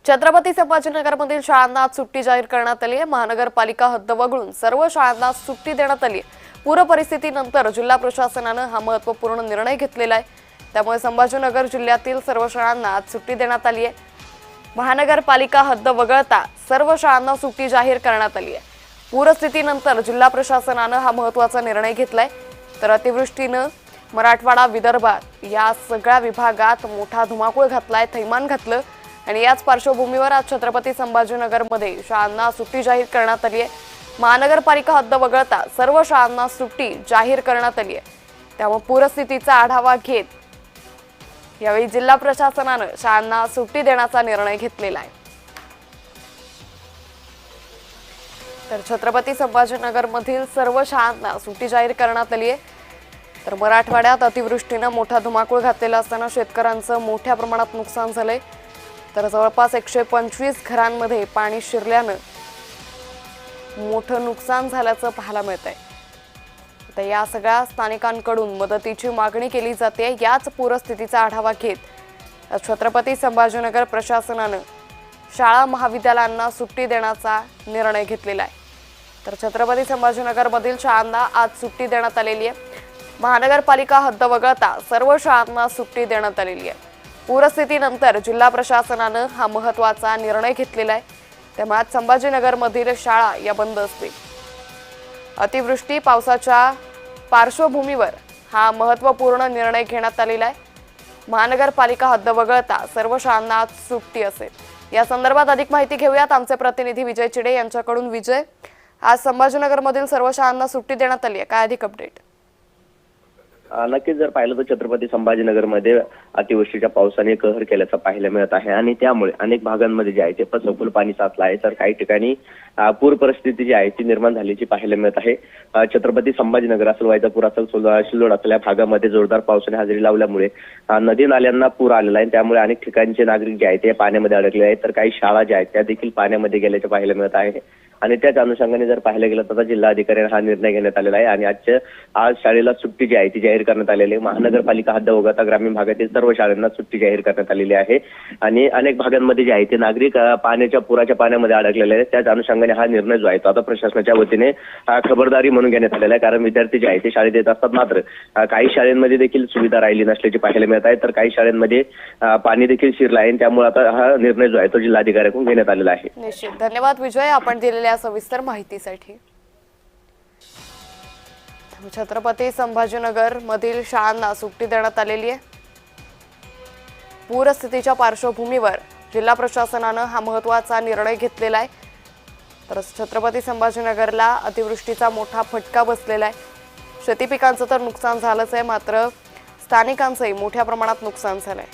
छत्रपती संभाजीनगरमधील शाळांना आज सुट्टी जाहीर करण्यात आली आहे। महानगरपालिका हद्द वगळून सर्व शाळांना सुट्टी देण्यात आली आहे। पूर परिस्थितीनंतर जिल्हा प्रशासनाने हा महत्त्वपूर्ण निर्णय घेतलेला आहे। त्यामुळे संभाजीनगर जिल्ह्यातील सर्व शाळांना आज सुट्टी देण्यात आली आहे। महानगरपालिका हद्द वगळता सर्व शाळांना सुट्टी जाहीर करण्यात आली आहे। पूरस्थितीनंतर जिल्हा प्रशासनाने हा महत्त्वाचा निर्णय घेतलाय। तर अतिवृष्टीने मराठवाडा विदर्भात या सगळ्या विभागात मोठा धुमाकूळ घातलाय, थैमान घातलं आणि याच पार्श्वभूमीवर आज छत्रपती संभाजीनगरमध्ये शाळांना सुट्टी जाहीर करण्यात आली आहे। महानगरपालिका हद्द वगळता सर्व शाळांना सुट्टी जाहीर करण्यात आली आहे। त्यामुळे पूरस्थितीचा आढावा घेत यावेळी जिल्हा प्रशासनाने शाळांना सुट्टी देण्याचा निर्णय घेतलेला आहे। तर छत्रपती संभाजीनगरमधील सर्व शाळांना सुट्टी जाहीर करण्यात आली आहे। तर मराठवाड्यात अतिवृष्टीने मोठा धुमाकूळ घातलेला असताना शेतकऱ्यांचं मोठ्या प्रमाणात नुकसान झालंय। तर जवळपास 125 घरांमध्ये पाणी शिरल्याने मोठं नुकसान झाल्याचं पाहायला मिळतंय। तर या सगळ्या स्थानिकांकडून मदतीची मागणी केली जाते। याच पूरस्थितीचा आढावा घेत छत्रपती संभाजीनगर प्रशासनाने शाळा महाविद्यालयांना सुट्टी देण्याचा निर्णय घेतलेला आहे। तर छत्रपती संभाजीनगरमधील शाळांना आज सुट्टी देण्यात आलेली आहे। महानगरपालिका हद्द वगळता सर्व शाळांना सुट्टी देण्यात आलेली आहे। पूरस्थितीनंतर जिल्हा प्रशासनाने हा महत्त्वाचा निर्णय घेतलेला आहे। त्यामुळे आज संभाजीनगरमधील शाळा या बंद असतील। अतिवृष्टी पावसाच्या पार्श्वभूमीवर हा महत्त्वपूर्ण निर्णय घेण्यात आलेला आहे। महानगरपालिका हद्द वगळता सर्व शाळांना आज सुट्टी असेल। या संदर्भात अधिक माहिती घेऊयात आमचे प्रतिनिधी विजय चिडे यांच्याकडून। विजय, आज संभाजीनगरमधील सर्व शाळांना सुट्टी देण्यात आली आहे, काय अधिक अपडेट? नक्कीच जर पाहिलं तर छत्रपती संभाजीनगरमध्ये अतिवृष्टीच्या पावसाने कहर केल्याचं पाहायला मिळत आहे आणि त्यामुळे अनेक भागांमध्ये जे आहे ते सखोल पाणी साचलं आहे। तर काही ठिकाणी पूर परिस्थिती जी आहे ती निर्माण झाल्याची पाहायला मिळत आहे। छत्रपती संभाजीनगर असेल, वैजापूर असेल, सिल्लोड असेल या भागामध्ये जोरदार पावसाने हजेरी लावल्यामुळे नदी नाल्यांना पूर आलेला आहे। त्यामुळे अनेक ठिकाणचे नागरिक जे आहेत ते पाण्यामध्ये अडकले आहेत। तर काही शाळा ज्या आहेत त्या देखील पाण्यामध्ये गेल्याचे पाहायला मिळत आहे आणि त्याच अनुषंगाने जर पाहायला गेलं तर जिल्हाधिकाऱ्यांनी हा निर्णय घेण्यात आलेला आहे आणि आज शाळेला सुट्टी जी आहे ती जाहीर करण्यात आलेली आहे। महानगरपालिका हद्द वगळता ग्रामीण भागातील सर्व शाळांना सुट्टी जाहीर करण्यात आलेली आहे आणि अनेक भागांमध्ये जे आहे ते नागरिक पाण्याच्या पुराच्या पाण्यामध्ये अडकलेले आहेत। त्याच अनुषंगाने हा निर्णय जो आहे तो आता प्रशासनाच्या वतीने खबरदारी म्हणून घेण्यात आलेला आहे। कारण विद्यार्थी जे आहे ते शाळेत येत असतात, मात्र काही शाळांमध्ये देखील सुविधा राहिली नसल्याची पाहायला मिळत आहे। तर काही शाळांमध्ये पाणी देखील शिरलं आहे। त्यामुळे आता हा निर्णय जो आहे तो जिल्हाधिकाऱ्यांकडून घेण्यात आलेला आहे। निश्चित, धन्यवाद विजय आपण दिलेल्या सविस्तर माहितीसाठी। छत्रपती संभाजीनगर मधील शाळांना सुट्टी देण्यात आलेली आहे। पूरस्थितीच्या पार्श्वभूमीवर जिल्हा प्रशासनाने हा महत्त्वाचा निर्णय घेतलेला आहे। तर छत्रपती संभाजीनगरला अतिवृष्टीचा मोठा फटका बसलेला आहे। शेती पिकांचं तर नुकसान झालंच आहे, मात्र स्थानिकांचंही मोठ्या प्रमाणात नुकसान झालंय।